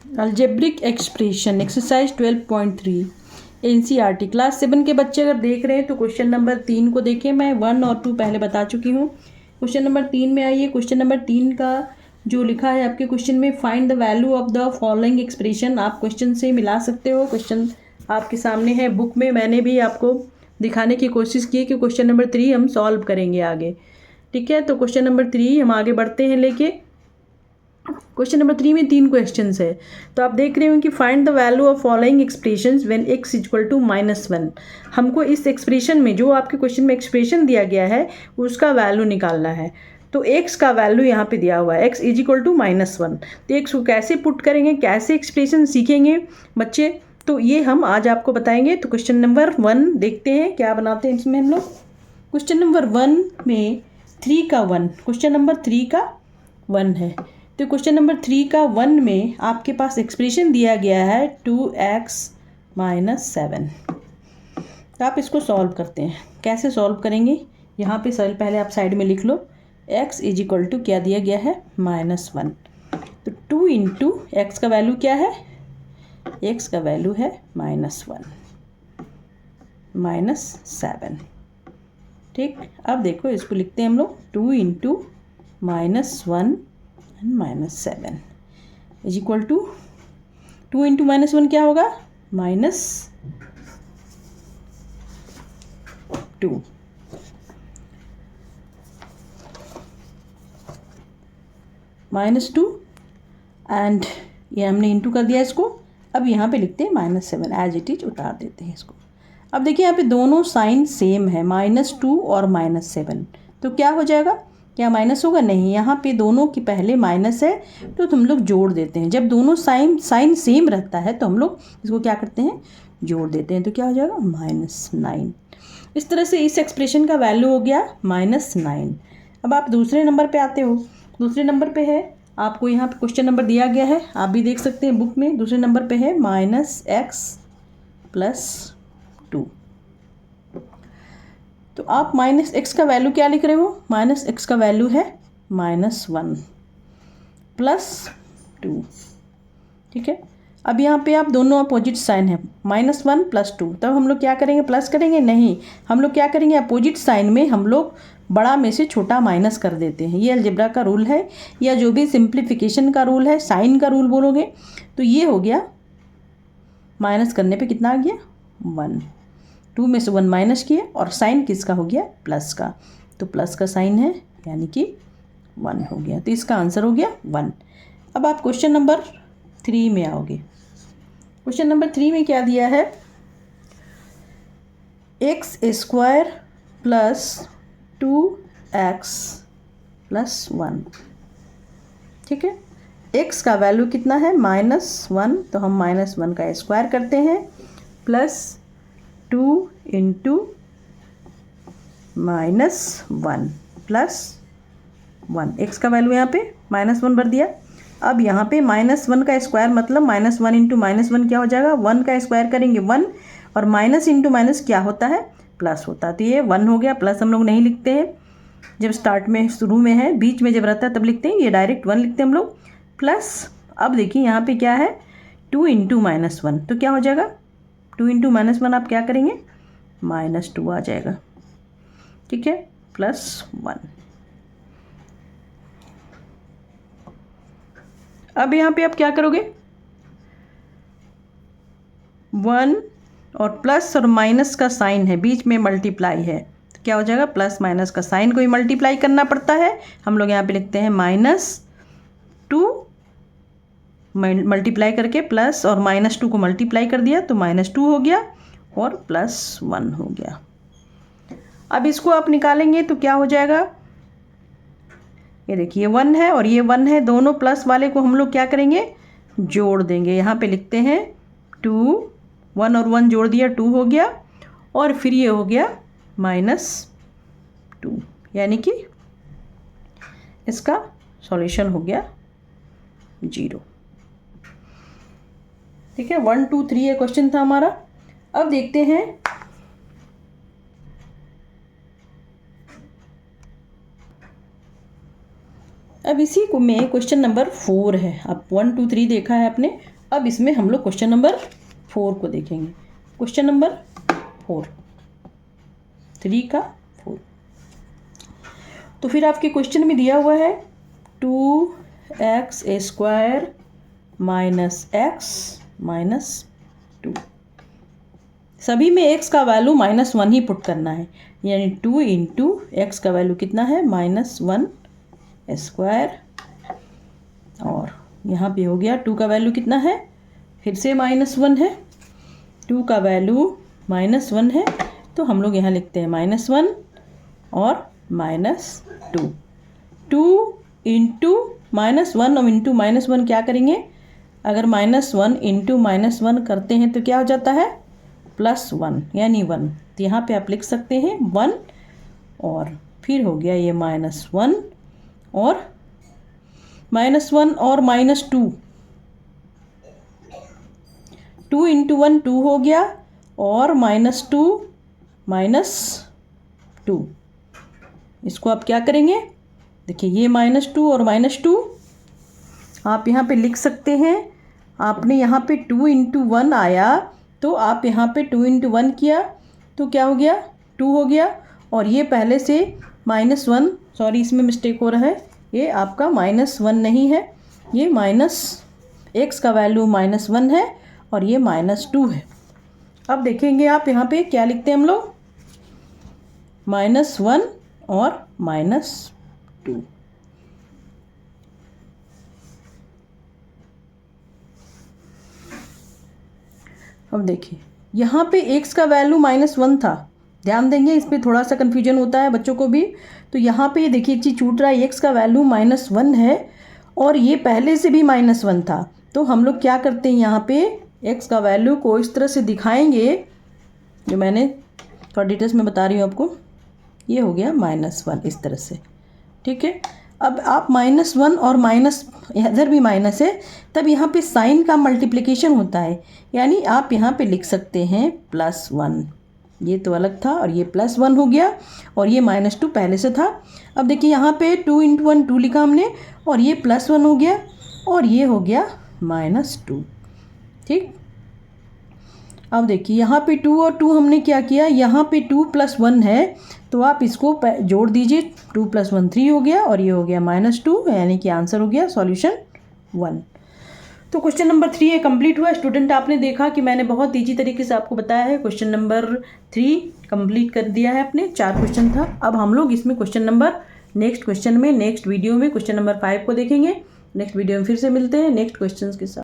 Algebraic expression exercise 12.3 NCERT class 7 के बच्चे अगर देख रहे हैं तो क्वेश्चन नंबर 3 को देखें। मैं 1 और 2 पहले बता चुकी हूँ। क्वेश्चन नंबर 3 में आइए। क्वेश्चन नंबर 3 का जो लिखा है आपके क्वेश्चन में, find the value of the following expression. आप क्वेश्चन से मिला सकते हो। क्वेश्चन आपके सामने है बुक में। मैंने भी आपको दिखाने की कोशिश की कि क्वेश्चन नंबर 3 हम सॉल्व करेंगे आगे। ठीक है, तो क्वेश्चन नंबर 3 हम आगे बढ़ते हैं लेके। क्वेश्चन नंबर 3 में 3 क्वेश्चंस है। तो आप देख रहे हो कि find the value of following expressions when x equal to -1। हमको इस एक्सप्रेशन में, जो आपके क्वेश्चन में एक्सप्रेशन दिया गया है, उसका वैल्यू निकालना है। तो x का वैल्यू यहाँ पे दिया हुआ है, x इज इक्वल टू -1। तो x को कैसे पुट करेंगे, कैसे एक्सप्रेशन सीखेंगे बच्चे, तो ये हम आज आपको बताएंगे। तो क्वेश्चन नंबर 1 देखते हैं क्या बनाते हैं इसमें हम लोग। क्वेश्चन नंबर 1 में 3 का 1, क्वेश्चन नंबर 3 का 1 है। तो क्वेश्चन नंबर 3 का 1 में आपके पास एक्सप्रेशन दिया गया है 2x - 7। तो आप इसको सॉल्व करते हैं। कैसे सॉल्व करेंगे, यहाँ पे पहले आप साइड में लिख लो। x इज इक्वल टू क्या दिया गया है, -1। तो 2 इंटू एक्स का वैल्यू क्या है, x का वैल्यू है -1 -7। ठीक, अब देखो इसको लिखते हैं हम लोग 2 into -1 -7 is equal to 2 into -1 क्या होगा, -2। -2 एंड ये हमने इंटू कर दिया इसको। अब यहाँ पे लिखते हैं -7, एज इट इज उतार देते हैं इसको। अब देखिए यहाँ पे दोनों साइन सेम है, -2 और -7। तो क्या हो जाएगा, क्या माइनस होगा, नहीं। यहाँ पे दोनों की पहले माइनस है तो हम लोग जोड़ देते हैं। जब दोनों साइन सेम रहता है तो हम लोग इसको क्या करते हैं, जोड़ देते हैं। तो क्या हो जाएगा, -9। इस तरह से इस एक्सप्रेशन का वैल्यू हो गया -9। अब आप दूसरे नंबर पे आते हो। दूसरे नंबर पे है, आपको यहाँ पे क्वेश्चन नंबर दिया गया है, आप भी देख सकते हैं बुक में। दूसरे नंबर पे है -x + 2। तो आप -x का वैल्यू क्या लिख रहे हो, -x का वैल्यू है -1 + 2। ठीक है, अब यहाँ पे आप दोनों अपोजिट साइन है, -1 + 2। तब हम लोग क्या करेंगे, प्लस करेंगे, नहीं। हम लोग क्या करेंगे, अपोजिट साइन में हम लोग बड़ा में से छोटा माइनस कर देते हैं। ये अलजेब्रा का रूल है, या जो भी सिंप्लीफिकेशन का रूल है, साइन का रूल बोलोगे। तो ये हो गया, माइनस करने पे कितना आ गया, 1। 2 में से 1 माइनस किए और साइन किसका हो गया, प्लस का। तो प्लस का साइन है, यानी कि 1 हो गया। तो इसका आंसर हो गया 1। अब आप क्वेश्चन नंबर 3 में आओगे। क्वेश्चन नंबर 3 में क्या दिया है, x² + 2x + 1। ठीक है, x का वैल्यू कितना है, -1। तो हम -1 का स्क्वायर करते हैं, प्लस 2 इंटू -1 + 1। x का वैल्यू यहाँ पे -1 भर दिया। अब यहाँ पे -1 का स्क्वायर मतलब -1 इंटू -1 क्या हो जाएगा, 1 का स्क्वायर करेंगे 1, और माइनस इंटू माइनस क्या होता है, प्लस होता है। तो ये 1 हो गया। प्लस हम लोग नहीं लिखते हैं, जब स्टार्ट में शुरू में है, बीच में जब रहता है तब लिखते हैं। ये डायरेक्ट 1 लिखते हैं हम लोग, प्लस। अब देखिए यहाँ पे क्या है, 2 इंटू -1। तो क्या हो जाएगा, 2 इंटू -1 आप क्या करेंगे, -2 आ जाएगा। ठीक है, +1। अब यहाँ पे आप क्या करोगे, 1 और प्लस और माइनस का साइन है, बीच में मल्टीप्लाई है। तो क्या हो जाएगा, प्लस माइनस का साइन को ही मल्टीप्लाई करना पड़ता है। हम लोग यहाँ पे लिखते हैं -2 मल्टीप्लाई करके, प्लस और -2 को मल्टीप्लाई कर दिया तो -2 हो गया और +1 हो गया। अब इसको आप निकालेंगे तो क्या हो जाएगा, ये देखिए 1 है और ये 1 है, दोनों प्लस वाले को हम लोग क्या करेंगे, जोड़ देंगे। यहाँ पे लिखते हैं 2, 1 और 1 जोड़ दिया, 2 हो गया, और फिर ये हो गया -2, यानी कि इसका सॉल्यूशन हो गया 0। ठीक है, 1 2 3 ये क्वेश्चन था हमारा। अब देखते हैं अब इसी को में क्वेश्चन नंबर 4 है। अब 1 2 3 देखा है आपने, अब इसमें हम लोग क्वेश्चन नंबर 4 को देखेंगे। क्वेश्चन नंबर 4, 3 का 4। तो फिर आपके क्वेश्चन में दिया हुआ है 2x² - x - 2। सभी में x का वैल्यू -1 ही पुट करना है, यानी 2 इंटू एक्स का वैल्यू कितना है -1² और यहाँ पे हो गया 2 का वैल्यू कितना है, फिर से -1 है, 2 का वैल्यू -1 है, तो हम लोग यहाँ लिखते हैं -1 और -2। 2 इंटू -1 और इंटू -1 क्या करेंगे, अगर -1 इंटू -1 करते हैं तो क्या हो जाता है +1 यानी 1। तो यहाँ पे आप लिख सकते हैं 1 और फिर हो गया ये -1 और -1 और -2, 2 इंटू 1 2 हो गया और -2 -2। इसको आप क्या करेंगे, देखिए ये -2 और -2 आप यहाँ पे लिख सकते हैं। आपने यहाँ पे 2 इंटू 1 आया तो आप यहाँ पे 2 इंटू 1 किया तो क्या हो गया 2 हो गया, और ये पहले से -1, सॉरी इसमें मिस्टेक हो रहा है, ये आपका -1 नहीं है, ये x का वैल्यू -1 है और ये -2 है। अब देखेंगे आप यहाँ पे क्या लिखते हैं हम लोग, -1 और -2। अब देखिए यहाँ पे x का वैल्यू -1 था, ध्यान देंगे इस पर थोड़ा सा कन्फ्यूजन होता है बच्चों को भी। तो यहाँ पे ये देखिए एक चीज़ छूट रहा है, x का वैल्यू -1 है और ये पहले से भी -1 था। तो हम लोग क्या करते हैं, यहाँ पे x का वैल्यू को इस तरह से दिखाएंगे, जो मैंने थोड़ा डिटेल्स में बता रही हूँ आपको। ये हो गया -1 इस तरह से, ठीक है। अब आप -1 और इधर भी माइनस है, तब यहाँ पे साइन का मल्टीप्लिकेशन होता है, यानी आप यहाँ पे लिख सकते हैं +1। ये तो अलग था और ये +1 हो गया और ये -2 पहले से था। अब देखिए यहाँ पे 2 इंटू 1 2 लिखा हमने और ये +1 हो गया और ये हो गया -2, ठीक। अब देखिए यहाँ पे 2 और 2 हमने क्या किया, यहाँ पे 2 + 1 है तो आप इसको जोड़ दीजिए, 2 + 1 3 हो गया और ये हो गया -2, यानी कि आंसर हो गया सॉल्यूशन 1। तो क्वेश्चन नंबर 3 ये कंप्लीट हुआ। स्टूडेंट आपने देखा कि मैंने बहुत ईजी तरीके से आपको बताया है। क्वेश्चन नंबर 3 कंप्लीट कर दिया है आपने, 4 क्वेश्चन था। अब हम लोग इसमें नेक्स्ट क्वेश्चन में नेक्स्ट वीडियो में क्वेश्चन नंबर 5 को देखेंगे। नेक्स्ट वीडियो में फिर से मिलते हैं नेक्स्ट क्वेश्चन के साथ।